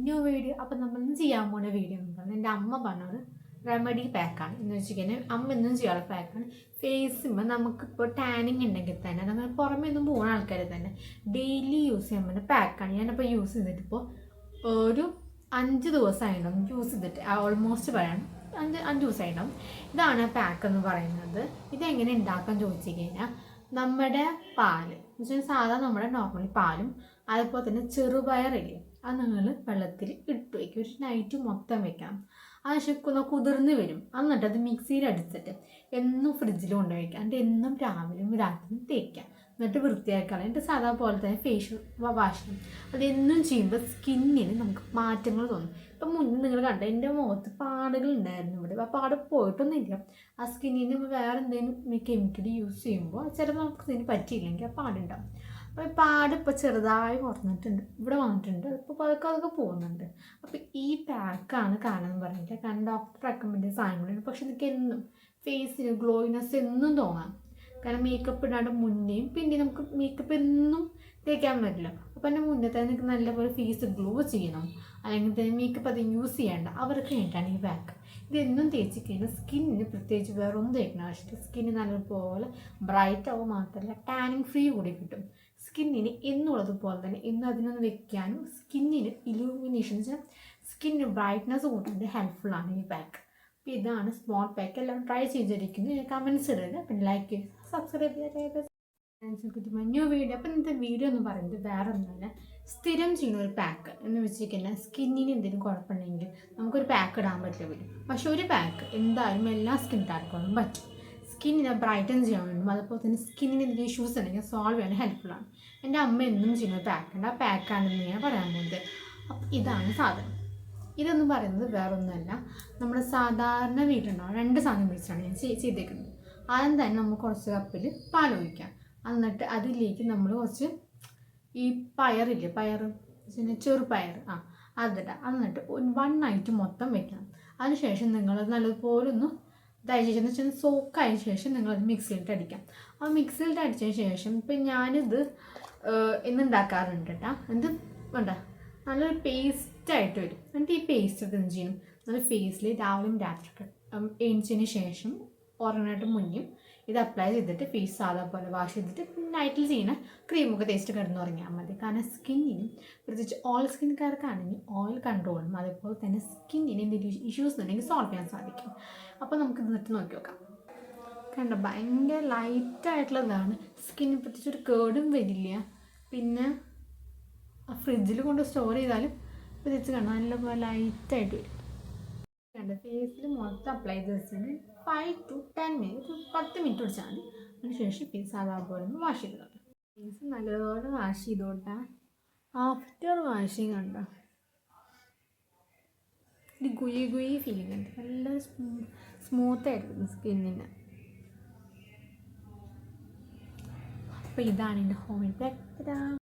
New video. അപ്പം നമ്മളിന്ന് ചെയ്യാൻ പോകുന്ന വീഡിയോ എന്ന് പറഞ്ഞാൽ എൻ്റെ അമ്മ പറഞ്ഞത് റെമഡി പാക്കാണ് എന്ന് വെച്ചിട്ടുണ്ടെങ്കിൽ അമ്മ എന്നും ചെയ്യാനുള്ള പാക്കാണ്. ഫേസുമ്പോൾ നമുക്കിപ്പോൾ ടാനിങ് ഉണ്ടെങ്കിൽ തന്നെ നമ്മൾ പുറമേ ഒന്നും പോകുന്ന ആൾക്കാർ തന്നെ ഡെയിലി യൂസ് ചെയ്യാൻ പറ്റുന്ന പാക്കാണ്. ഞാനിപ്പോൾ യൂസ് ചെയ്തിട്ടിപ്പോൾ ഒരു 5 ദിവസമായിട്ടുണ്ടാവും യൂസ് ചെയ്തിട്ട്, ഓൾമോസ്റ്റ് പറയണം 5 ദിവസമായിട്ടുണ്ടാവും. ഇതാണ് പാക്ക് എന്ന് പറയുന്നത്. ഇതെങ്ങനെ ഉണ്ടാക്കാൻ ചോദിച്ചു കഴിഞ്ഞാൽ നമ്മുടെ പാല് എന്ന് വെച്ചാൽ സാധാരണ നമ്മുടെ നോർമലി പാലും അതുപോലെ തന്നെ ചെറുപയറില്ലേ അത് നിങ്ങൾ വെള്ളത്തിൽ ഇട്ട് വയ്ക്കും. ഒരു നൈറ്റ് മൊത്തം വെക്കണം. അത് ശരിക്കും കുതിർന്ന് വരും. എന്നിട്ട് അത് മിക്സിയിൽ അടിച്ചിട്ട് എന്നും ഫ്രിഡ്ജിൽ കൊണ്ടുവയ്ക്കാം. എന്നിട്ട് എന്നും രാവിലെയും രാത്രിയും തേക്കാം. എന്നിട്ട് വൃത്തിയാക്കണം. എന്നിട്ട് സാധാ പോലെ തന്നെ ഫേഷ്യൽ വാഷ് ചെയ്യും. അതെന്നും ചെയ്യുമ്പോൾ സ്കിന്നിന് നമുക്ക് മാറ്റങ്ങൾ തോന്നും. ഇപ്പം മുന്നേ നിങ്ങൾ കണ്ട എൻ്റെ മുഖത്ത് പാടുകൾ ഉണ്ടായിരുന്നു ഇവിടെ. ആ പാട് പോയിട്ടൊന്നുമില്ല. ആ സ്കിന്നിന് വേറെ എന്തെങ്കിലും കെമിക്കൽ യൂസ് ചെയ്യുമ്പോൾ ചിലപ്പോൾ നമുക്ക് ഇതിന് പറ്റിയില്ലെങ്കിൽ ആ പാടുണ്ടാവും. അപ്പോൾ പാട് ഇപ്പോൾ ചെറുതായി കുറഞ്ഞിട്ടുണ്ട്, ഇവിടെ വന്നിട്ടുണ്ട്. ഇപ്പോൾ അതൊക്കെ പോകുന്നുണ്ട്. അപ്പോൾ ഈ പാക്കാണ് കാണാൻ പറഞ്ഞിട്ട്, കാരണം ഡോക്ടർ റെക്കമെൻഡ് ചെയ്ത സാധനങ്ങളുണ്ട്. പക്ഷെ എനിക്ക് എന്നും ഫേസിന് ഗ്ലോയിനെസ് എന്നും തോന്നാം. കാരണം മേക്കപ്പ് ഇടാണ്ട് മുന്നേയും പിന്നെ നമുക്ക് മേക്കപ്പ് എന്നും തേക്കാൻ പറ്റില്ല. അപ്പോൾ എൻ്റെ മുന്നേ തന്നെ എനിക്ക് നല്ലപോലെ ഫേസ് ഗ്ലോ ചെയ്യണം, അല്ലെങ്കിൽ തന്നെ മേക്കപ്പ് അത് യൂസ് ചെയ്യേണ്ട അവർക്ക് വേണ്ടിയിട്ടാണ് ഈ പാക്ക്. ഇതെന്നും തേച്ച് കഴിഞ്ഞാൽ സ്കിന്നിന് പ്രത്യേകിച്ച് വേറെ ഒന്നും തേക്കുന്ന ആവശ്യമില്ല. സ്കിന്ന് നല്ലപോലെ ബ്രൈറ്റ് ആവും, മാത്രമല്ല ടാനിങ് ഫ്രീ കൂടി കിട്ടും. സ്കിന്നിന് എന്നുള്ളതുപോലെ തന്നെ ഇന്ന് അതിനൊന്ന് വെക്കാനും സ്കിന്നിന് ഇലൂമിനേഷൻ സ്കിന്നിന് ബ്രൈറ്റ്നസ് കൂട്ടാൻ ഹെൽപ്ഫുള്ളാണ് ഈ പാക്ക്. അപ്പോൾ ഇതാണ് സ്മോൾ പാക്ക്. എല്ലാം ട്രൈ ചെയ്തിരിക്കുന്നത്. കമൻറ്റ്സ് ഇടുക, പിന്നെ ലൈക്ക് ചെയ്യുക, സബ്സ്ക്രൈബ് ചെയ്യുക. New video. അപ്പോൾ ഇന്നത്തെ വീഡിയോ എന്ന് പറയുന്നത് വേറെ ഒന്നുമില്ല, സ്ഥിരം ചെയ്യുന്ന ഒരു പാക്ക് എന്ന് വെച്ചിരിക്കുന്നത് സ്കിന്നിന് എന്തെങ്കിലും കുഴപ്പമുണ്ടെങ്കിൽ നമുക്കൊരു പാക്ക് ഇടാൻ പറ്റില്ല വരും. പക്ഷെ ഒരു പാക്ക് എന്തായാലും എല്ലാ സ്കിൻ ടൈപ്പുകളും പറ്റും. സ്കിന്നിനെ ബ്രൈറ്റൻ ചെയ്യാൻ വേണ്ടും അതുപോലെ തന്നെ സ്കിന്നിന് എന്തെങ്കിലും ഇഷ്യൂസ് ഉണ്ടെങ്കിൽ സോൾവ് ചെയ്യാൻ ഹെൽപ്ഫുള്ളാണ്. എൻ്റെ അമ്മ എന്നും ചെയ്യുന്ന ഒരു പാക്കുണ്ട്. ആ പാക്കാണെന്ന് ഞാൻ പറയാൻ പോകുന്നത്. അപ്പോൾ ഇതാണ് സാധനം. ഇതെന്ന് പറയുന്നത് വേറൊന്നുമല്ല, നമ്മുടെ സാധാരണ വീട്ടിലുണ്ടാവും 2 സാധനം വെച്ചിട്ടാണ് ഞാൻ ചെയ്തേക്കുന്നത്. ആദ്യം തന്നെ നമുക്ക് കുറച്ച് കപ്പിൽ പാൽ ഒഴിക്കാം. എന്നിട്ട് അതിലേക്ക് നമ്മൾ കുറച്ച് ഈ പയറില്ലേ, പിന്നെ ചെറുപയർ അതിടാം. എന്നിട്ട് 1 നൈറ്റ് മൊത്തം വെക്കണം. അതിനുശേഷം നിങ്ങളത് നല്ലതുപോലെ ഒന്ന് ഇതായ ശേഷം എന്ന് വെച്ചാൽ സോക്കായ ശേഷം നിങ്ങളത് മിക്സിയിലിട്ട് അടിക്കാം. ആ മിക്സിയിലിട്ട് അടിച്ചതിന് ശേഷം ഇപ്പം ഞാനിത് ഇന്നുണ്ടാക്കാറുണ്ട് കേട്ടോ. എന്ത് വേണ്ട നല്ലൊരു പേസ്റ്റായിട്ട് വരും. എന്നിട്ട് ഈ പേസ്റ്റ് ഒക്കെ എന്ത് ചെയ്യണം, നല്ല ഫേസിൽ രാവിലെയും രാത്രിയൊക്കെ എണിച്ചതിന് ശേഷം ഉറങ്ങാനായിട്ട് മുന്നേയും ഇത് അപ്ലൈ ചെയ്തിട്ട് ഫേസ് സാധാ പോലെ വാഷ് ചെയ്തിട്ട് നൈറ്റിൽ ചെയ്യുന്ന ക്രീമൊക്കെ തേച്ചിട്ട് കിടന്ന് ഉറങ്ങിയാൽ മതി. കാരണം സ്കിന്നിനും പ്രത്യേകിച്ച് ഓയിൽ സ്കിൻകാർക്കാണെങ്കിൽ ഓയിൽ കൺട്രോളും അതേപോലെ തന്നെ സ്കിന്നിന് എന്തെങ്കിലും ഇഷ്യൂസ് ഉണ്ടെങ്കിൽ സോൾവ് ചെയ്യാൻ സാധിക്കും. അപ്പോൾ നമുക്ക് ഇതിട്ട് നോക്കി നോക്കാം. കണ്ടോ, ഭയങ്കര ലൈറ്റായിട്ടുള്ളതാണ്. സ്കിന്നിന് പ്രത്യേകിച്ച് ഒരു കേടും വരില്ല. പിന്നെ ഫ്രിഡ്ജിൽ കൊണ്ട് സ്റ്റോർ ചെയ്താലും പ്രത്യേകിച്ച് കണ്ടോ നല്ലപോലെ ലൈറ്റായിട്ട് വരും. കണ്ടോ, ഫേസിൽ മൊത്തം അപ്ലൈ ചെയ്ത് വെച്ചിട്ട് 5 to 10 മിനിറ്റ് 10 മിനിറ്റ് പിടിച്ചാൽ മതി. അതിനുശേഷം ഫേസ് സാധാ പോലെ ഒന്ന് വാഷ് ചെയ്തോട്ടെ. ഫേസ് നല്ലപോലെ വാഷ് ചെയ്തോട്ടെ. ആഫ്റ്റർ വാഷിങ് കണ്ടോ ഇത് ഗുയി ഫീലിംഗ് ഉണ്ട്. നല്ല സ്മൂത്തായിരിക്കും സ്കിന്നിന്. അപ്പോൾ ഇതാണ് എൻ്റെ ഹോം പാക്ക്.